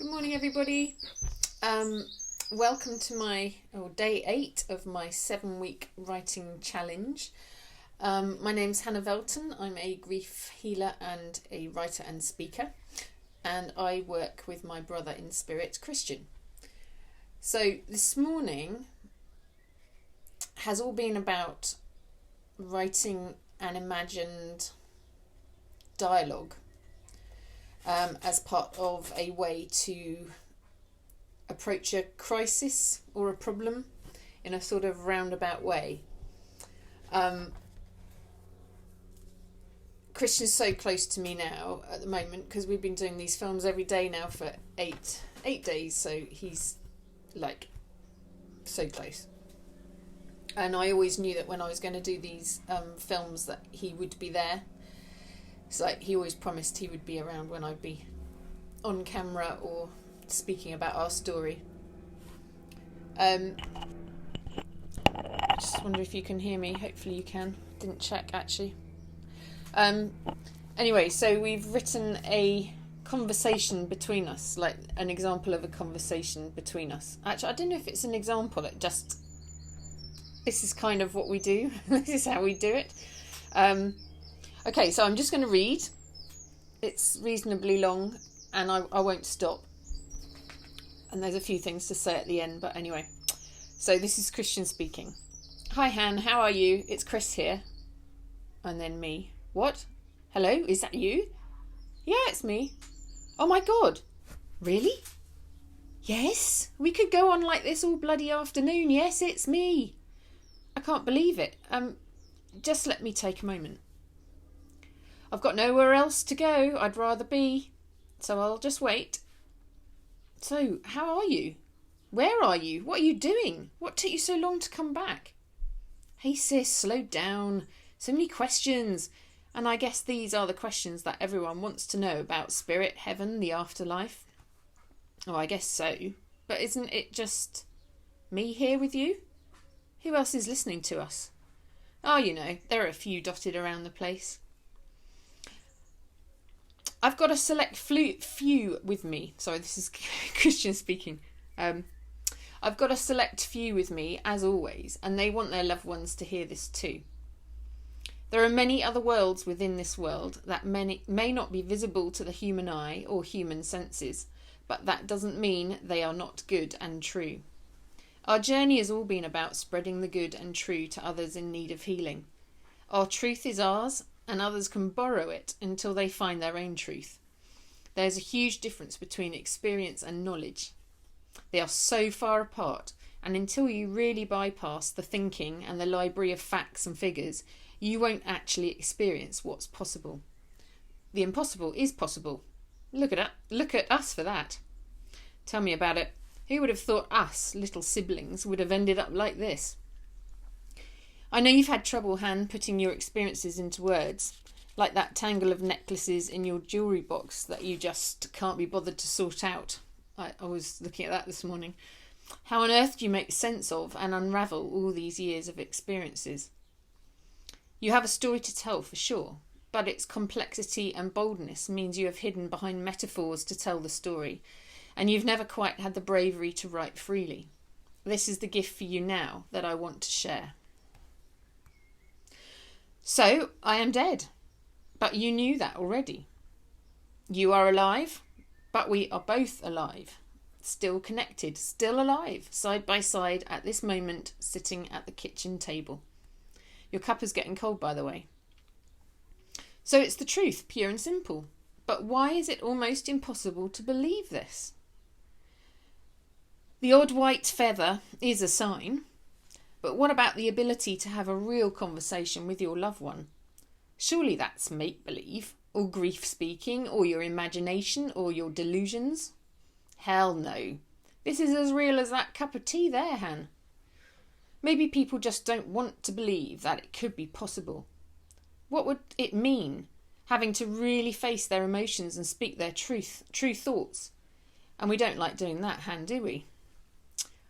Good morning, everybody. Welcome to my day 8 of my 7-week writing challenge. My name's Hannah Velton. I'm a grief healer and a writer and speaker, and I work with my brother in spirit, Christian. So this morning has all been about writing an imagined dialogue as part of a way to approach a crisis or a problem in a sort of roundabout way. Christian's so close to me now at the moment because we've been doing these films every day now for eight days, so he's like so close. And I always knew that when I was going to do these films that he would be there. It's like he always promised he would be around when I'd be on camera or speaking about our story. I just wonder if you can hear me. Hopefully you can. Didn't check actually. Anyway, so we've written a conversation between us, like an example of a conversation between us. Actually, I don't know if it's an example. This is kind of what we do. This is how we do it. Okay, so I'm just going to read. It's reasonably long, and I won't stop. And there's a few things to say at the end, but anyway. So this is Christian speaking. Hi, Han, how are you? It's Chris here. And then me. What? Hello, is that you? Yeah, it's me. Oh my God. Really? Yes, we could go on like this all bloody afternoon. Yes, it's me. I can't believe it. Just let me take a moment. I've got nowhere else to go. I'd rather be. So I'll just wait. So, how are you? Where are you? What are you doing? What took you so long to come back? Hey sis, slow down. So many questions. And I guess these are the questions that everyone wants to know about spirit, heaven, the afterlife. Oh, I guess so. But isn't it just me here with you? Who else is listening to us? Oh, you know, there are a few dotted around the place. I've got a select few with me. Sorry, this is Christian speaking. I've got a select few with me, as always, and they want their loved ones to hear this too. There are many other worlds within this world that may not be visible to the human eye or human senses, but that doesn't mean they are not good and true. Our journey has all been about spreading the good and true to others in need of healing. Our truth is ours, and others can borrow it until they find their own truth. There's a huge difference between experience and knowledge. They are so far apart, and until you really bypass the thinking and the library of facts and figures, you won't actually experience what's possible. The impossible is possible. Look at us for that. Tell me about it. Who would have thought us, little siblings, would have ended up like this? I know you've had trouble, Han, putting your experiences into words, like that tangle of necklaces in your jewellery box that you just can't be bothered to sort out. I was looking at that this morning. How on earth do you make sense of and unravel all these years of experiences? You have a story to tell for sure, but its complexity and boldness means you have hidden behind metaphors to tell the story, and you've never quite had the bravery to write freely. This is the gift for you now that I want to share. So, I am dead, but you knew that already. You are alive, but we are both alive, still connected, still alive, side by side at this moment, sitting at the kitchen table. Your cuppa's getting cold, by the way. So it's the truth, pure and simple. But why is it almost impossible to believe this? The odd white feather is a sign. But what about the ability to have a real conversation with your loved one? Surely that's make-believe, or grief-speaking, or your imagination, or your delusions. Hell no. This is as real as that cup of tea there, Han. Maybe people just don't want to believe that it could be possible. What would it mean, having to really face their emotions and speak their true thoughts? And we don't like doing that, Han, do we?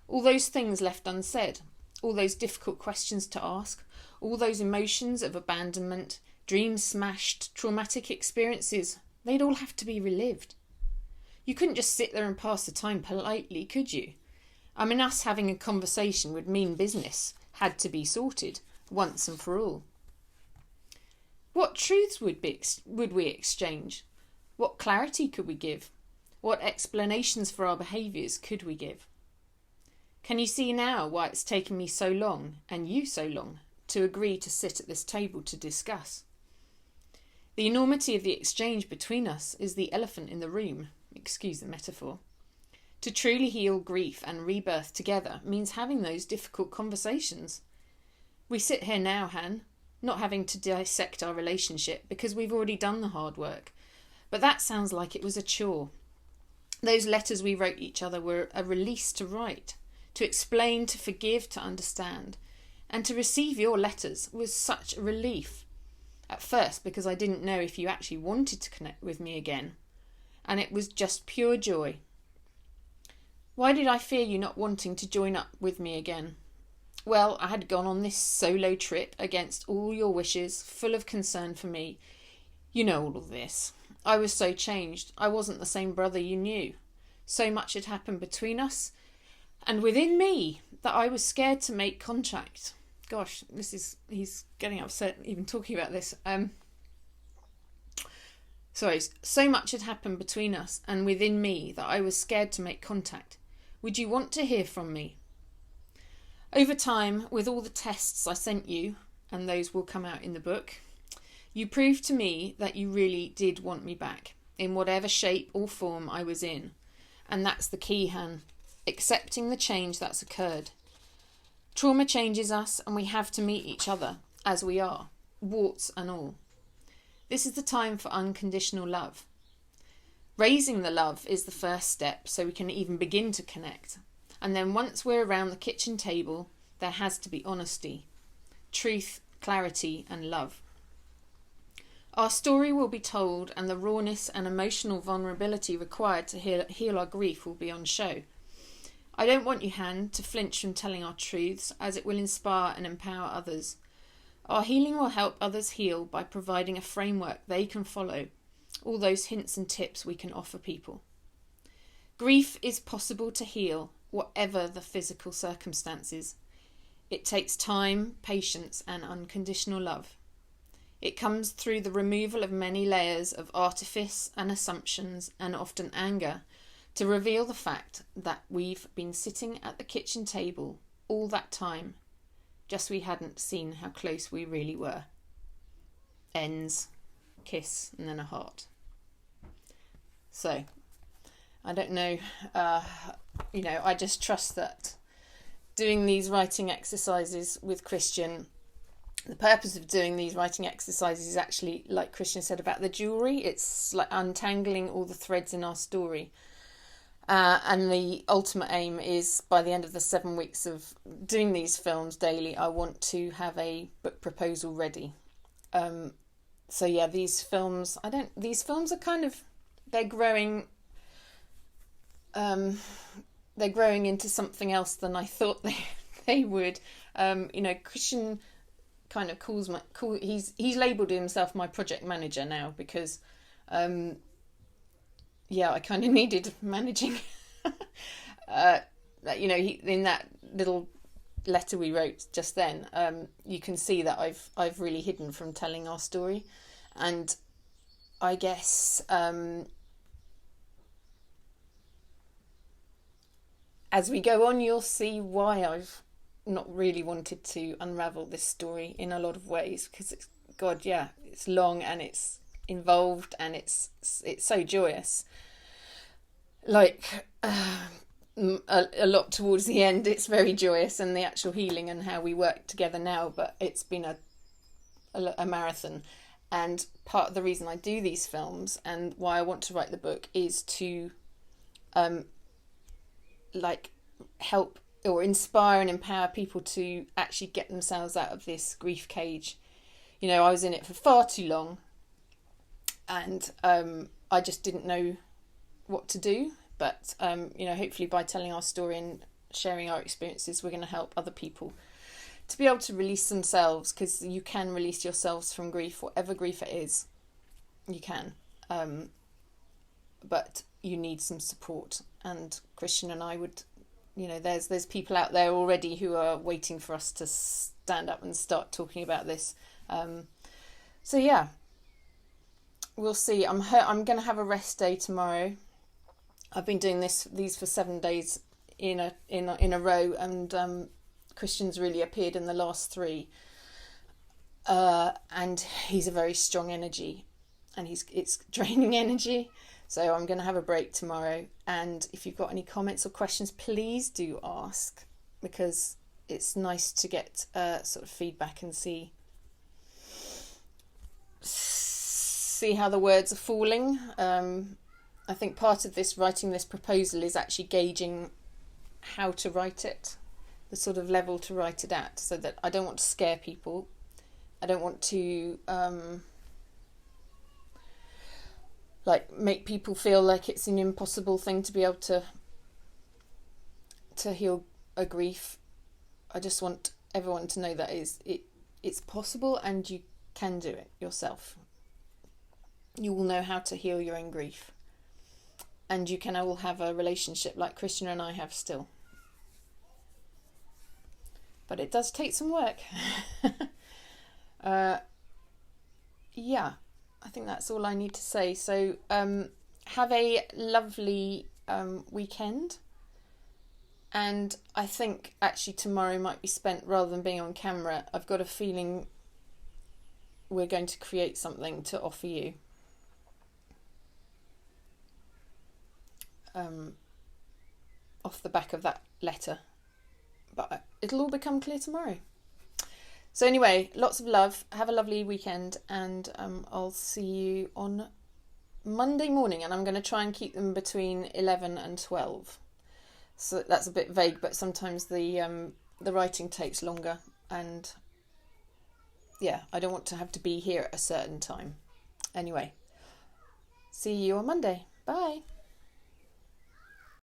All those things left unsaid. All those difficult questions to ask, all those emotions of abandonment, dreams smashed, traumatic experiences, they'd all have to be relived. You couldn't just sit there and pass the time politely, could you? I mean, us having a conversation would mean business had to be sorted once and for all. What truths would we exchange? What clarity could we give? What explanations for our behaviours could we give? Can you see now why it's taken me so long, and you so long, to agree to sit at this table to discuss? The enormity of the exchange between us is the elephant in the room, excuse the metaphor. To truly heal grief and rebirth together means having those difficult conversations. We sit here now, Han, not having to dissect our relationship because we've already done the hard work. But that sounds like it was a chore. Those letters we wrote each other were a release to write, to explain, to forgive, to understand. And to receive your letters was such a relief. At first, because I didn't know if you actually wanted to connect with me again. And it was just pure joy. Why did I fear you not wanting to join up with me again? Well, I had gone on this solo trip against all your wishes, full of concern for me. You know all of this. I was so changed. I wasn't the same brother you knew. So much had happened between us and within me that I was scared to make contact. Gosh, he's getting upset even talking about this. So much had happened between us and within me that I was scared to make contact. Would you want to hear from me? Over time, with all the tests I sent you, and those will come out in the book, you proved to me that you really did want me back, in whatever shape or form I was in. And that's the key, Han. Accepting the change that's occurred. Trauma changes us, and we have to meet each other, as we are, warts and all. This is the time for unconditional love. Raising the love is the first step, so we can even begin to connect. And then once we're around the kitchen table, there has to be honesty, truth, clarity, and love. Our story will be told, and the rawness and emotional vulnerability required to heal our grief will be on show. I don't want you, Han, to flinch from telling our truths, as it will inspire and empower others. Our healing will help others heal by providing a framework they can follow, all those hints and tips we can offer people. Grief is possible to heal, whatever the physical circumstances. It takes time, patience, and unconditional love. It comes through the removal of many layers of artifice and assumptions and often anger to reveal the fact that we've been sitting at the kitchen table all that time, just we hadn't seen how close we really were. Ends, kiss, and then a heart. So, I don't know, I just trust that doing these writing exercises with Christian, the purpose of doing these writing exercises is actually, like Christian said about the jewellery, it's like untangling all the threads in our story. And the ultimate aim is, by the end of the 7 weeks of doing these films daily, I want to have a book proposal ready. These films are kind of, they're growing into something else than I thought they would. Christian kind of he's labelled himself my project manager now because I kind of needed managing. In that little letter we wrote just then, you can see that I've really hidden from telling our story, and I guess as we go on, you'll see why I've not really wanted to unravel this story in a lot of ways, because it's long and it's involved and it's so joyous. Like a lot towards the end, it's very joyous, and the actual healing and how we work together now. But it's been a marathon, and part of the reason I do these films and why I want to write the book is to help or inspire and empower people to actually get themselves out of this grief cage. I was in it for far too long, and I just didn't know what to do. But hopefully by telling our story and sharing our experiences, we're going to help other people to be able to release themselves, because you can release yourselves from grief, whatever grief it is. You can. but you need some support. And Christian and I would, there's people out there already who are waiting for us to stand up and start talking about this. So yeah, we'll see. I'm going to have a rest day tomorrow. I've been doing these for 7 days in a row, and Christian's really appeared in the last 3. And he's a very strong energy, and it's draining energy. So I'm going to have a break tomorrow. And if you've got any comments or questions, please do ask, because it's nice to get sort of feedback and see how the words are falling. I think part of writing this proposal is actually gauging how to write it, the sort of level to write it at, so that I don't want to scare people. I don't want to make people feel like it's an impossible thing to be able to heal a grief. I just want everyone to know that it's possible, and you can do it yourself. You will know how to heal your own grief, and you can all have a relationship like Christian and I have still. But it does take some work. Yeah, I think that's all I need to say. So have a lovely weekend. And I think actually tomorrow might be spent, rather than being on camera, I've got a feeling we're going to create something to offer you. Off the back of that letter. But it'll all become clear tomorrow. So anyway, lots of love. Have a lovely weekend, and I'll see you on Monday morning, and I'm going to try and keep them between 11 and 12. So that's a bit vague, but sometimes the writing takes longer, and yeah, I don't want to have to be here at a certain time. Anyway, see you on Monday. Bye.